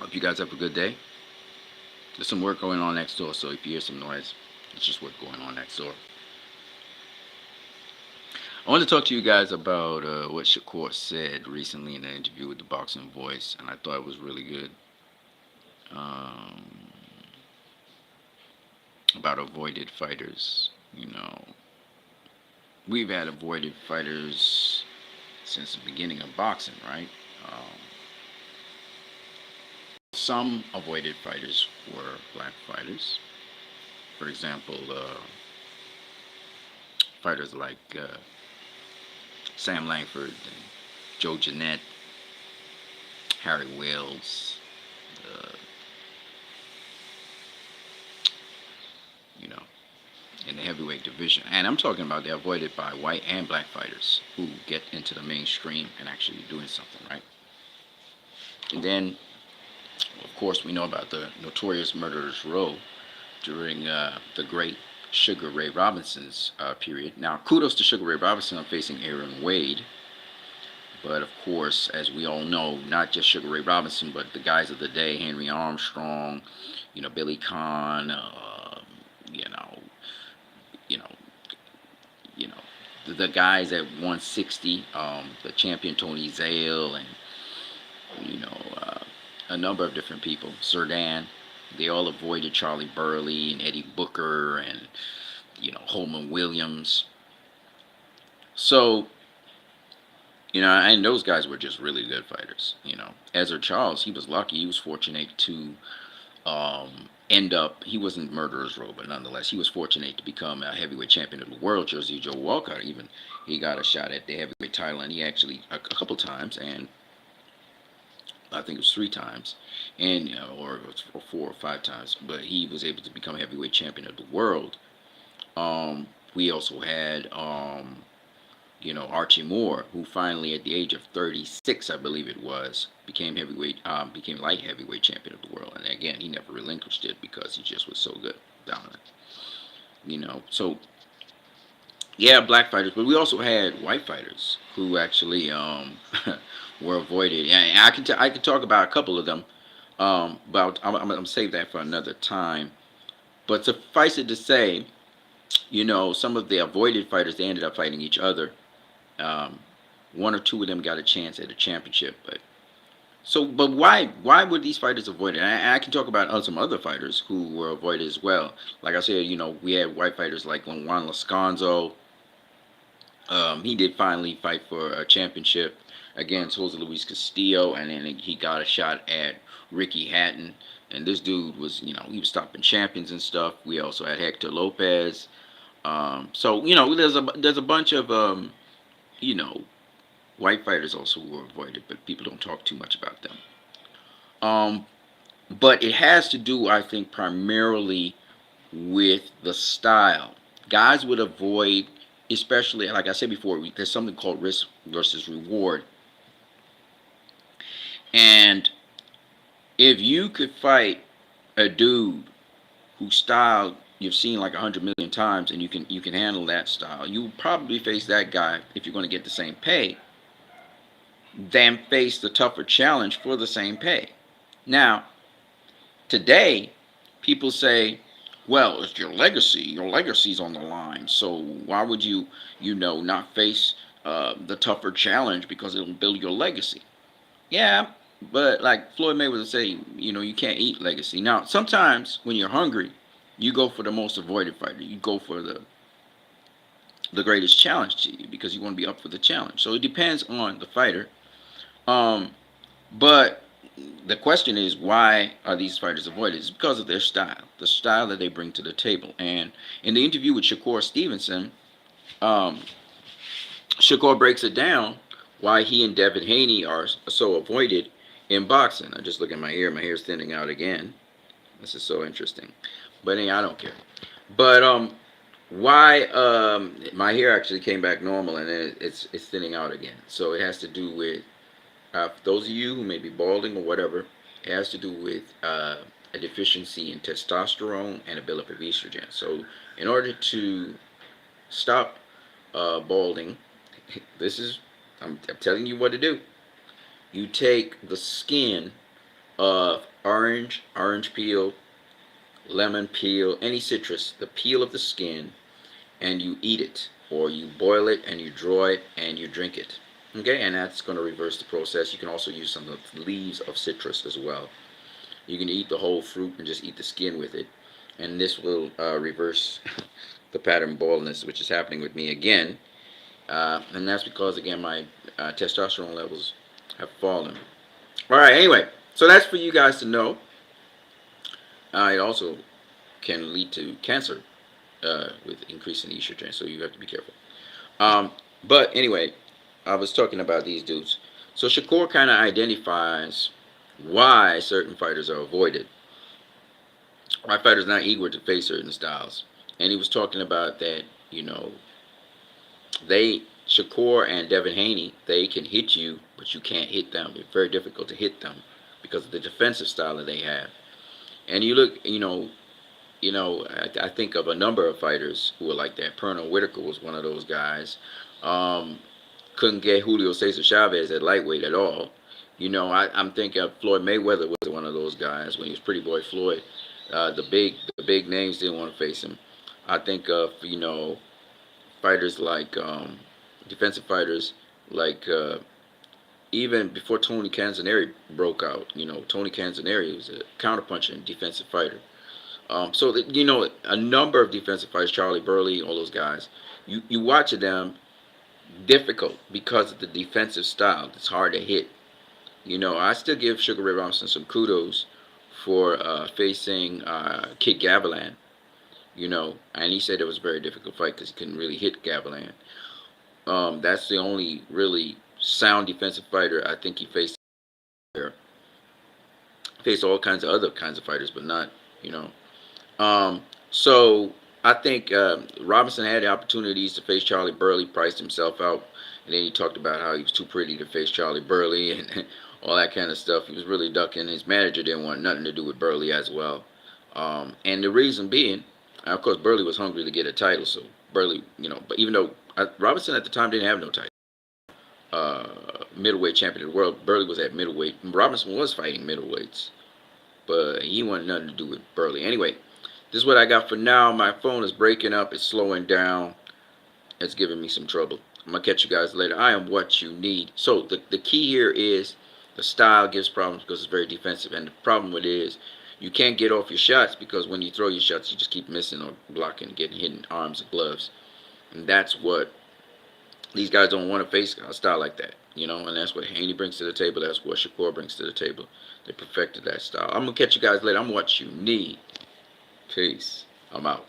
Hope you guys have a good day. There's some work going on next door, so if you hear some noise, it's just work going on next door. I want to talk to you guys about what Shakur said recently in an interview with the Boxing Voice, and I thought it was really good. Um, about avoided fighters. We've had avoided fighters since the beginning of boxing, right? Some avoided fighters were black fighters. For example, fighters like Sam Langford, and Joe Jeanette, Harry Wells, uh, you know, in the heavyweight division. And I'm talking about they're avoided by white and black fighters who get into the mainstream and actually doing something, right? And then, of course, we know about the notorious Murderers Row during the great Sugar Ray Robinson's period. Now, kudos to Sugar Ray Robinson on facing Aaron Wade. But of course, as we all know, not just Sugar Ray Robinson, but the guys of the day, Henry Armstrong, Billy Conn, you know, you know, the guys at 160, the champion Tony Zale, and you know, a number of different people, Sir Dan. They all avoided Charlie Burley and Eddie Booker and Holman Williams. So and those guys were just really good fighters. Ezra Charles, he was lucky. He was fortunate to end up. He wasn't Murderer's Row, but nonetheless, he was fortunate to become a heavyweight champion of the world. Jersey Joe Walcott, even he got a shot at the heavyweight title, and he actually a couple times, and I think it was 3 times, and or it was 4 or 5 times, but he was able to become heavyweight champion of the world. We also had Archie Moore, who finally at the age of 36, I believe it was, became light heavyweight champion of the world. And again, he never relinquished it because he just was so good, dominant. So yeah, black fighters, but we also had white fighters who actually were avoided. And I can talk about a couple of them, but I'm gonna save that for another time. But suffice it to say, some of the avoided fighters, they ended up fighting each other. Um, One or two of them got a chance at a championship, but why were these fighters avoided? And I can talk about some other fighters who were avoided as well. Like I said, we had white fighters like Juan Lascanzo. He did finally fight for a championship against Jose Luis Castillo, and then he got a shot at Ricky Hatton. And this dude was, he was stopping champions and stuff. We also had Hector Lopez. So there's a bunch of you know white fighters also were avoided, but people don't talk too much about them. Um, but it has to do, I think, primarily with the style. Guys would avoid, especially like I said before, there's something called risk versus reward. And if you could fight a dude whose style you've seen like 100 million times, and you can handle that style, you would probably face that guy if you're going to get the same pay, than face the tougher challenge for the same pay. Now, today, people say, well, it's your legacy. Your legacy's on the line. So why would not face the tougher challenge because it'll build your legacy? Yeah, but like Floyd Mayweather say, you can't eat legacy. Now, sometimes when you're hungry, you go for the most avoided fighter. You go for the greatest challenge to you because you want to be up for the challenge. So it depends on the fighter. Um, but the question is, why are these fighters avoided? It's because of their style, the style that they bring to the table. And in the interview with Shakur Stevenson, um, Shakur breaks it down why he and Devin Haney are so avoided in boxing. I just look at my hair; my hair's thinning out again. This is so interesting, but hey, I don't care. But why my hair actually came back normal and it's thinning out again. So it has to do with for those of you who may be balding or whatever, it has to do with a deficiency in testosterone and a buildup of estrogen. So, in order to stop balding, this is I'm telling you what to do. You take the skin of orange peel, lemon peel, any citrus, the peel of the skin, and you eat it, or you boil it and you draw it and you drink it. Okay, and that's going to reverse the process. You can also use some of the leaves of citrus as well. You can eat the whole fruit and just eat the skin with it, and this will reverse the pattern baldness, which is happening with me again. And that's because, again, my testosterone levels have fallen. All right, anyway, so that's for you guys to know. It also can lead to cancer with increasing estrogen, so you have to be careful. But anyway, I was talking about these dudes. So Shakur kind of identifies why certain fighters are avoided. Why fighters not eager to face certain styles. And he was talking about that, you know, they, Shakur and Devin Haney, they can hit you, but you can't hit them. It's very difficult to hit them because of the defensive style that they have. And you look, I think of a number of fighters who are like that. Pernell Whitaker was one of those guys. Um, couldn't get Julio Cesar Chavez at lightweight at all. I'm thinking of Floyd Mayweather was one of those guys when he was Pretty Boy Floyd. The big names didn't want to face him. I think of fighters like defensive fighters like even before Tony Canzoneri broke out. Tony Canzoneri was a counterpunching defensive fighter. So that, a number of defensive fighters, Charlie Burley, all those guys. You watch them, difficult because of the defensive style. It's hard to hit. I still give Sugar Ray Robinson some kudos for facing Kid Gavilan. And he said it was a very difficult fight because he couldn't really hit Gavilan. That's the only really sound defensive fighter I think he faced there. Faced all kinds of other kinds of fighters, but not, you know. So I think Robinson had the opportunities to face Charlie Burley, priced himself out, and then he talked about how he was too pretty to face Charlie Burley and all that kind of stuff. He was really ducking. His manager didn't want nothing to do with Burley as well. And the reason being, of course, Burley was hungry to get a title, so Burley, but even though Robinson at the time didn't have no title, middleweight champion of the world, Burley was at middleweight. Robinson was fighting middleweights, but he wanted nothing to do with Burley. Anyway, this is what I got for now. My phone is breaking up. It's slowing down. It's giving me some trouble. I'm going to catch you guys later. I am what you need. So the key here is the style gives problems because it's very defensive. And the problem with it is you can't get off your shots because when you throw your shots, you just keep missing or blocking, getting hit in arms and gloves. And that's what these guys don't want to face a style like that. And that's what Haney brings to the table. That's what Shakur brings to the table. They perfected that style. I'm going to catch you guys later. I'm what you need. Peace. I'm out.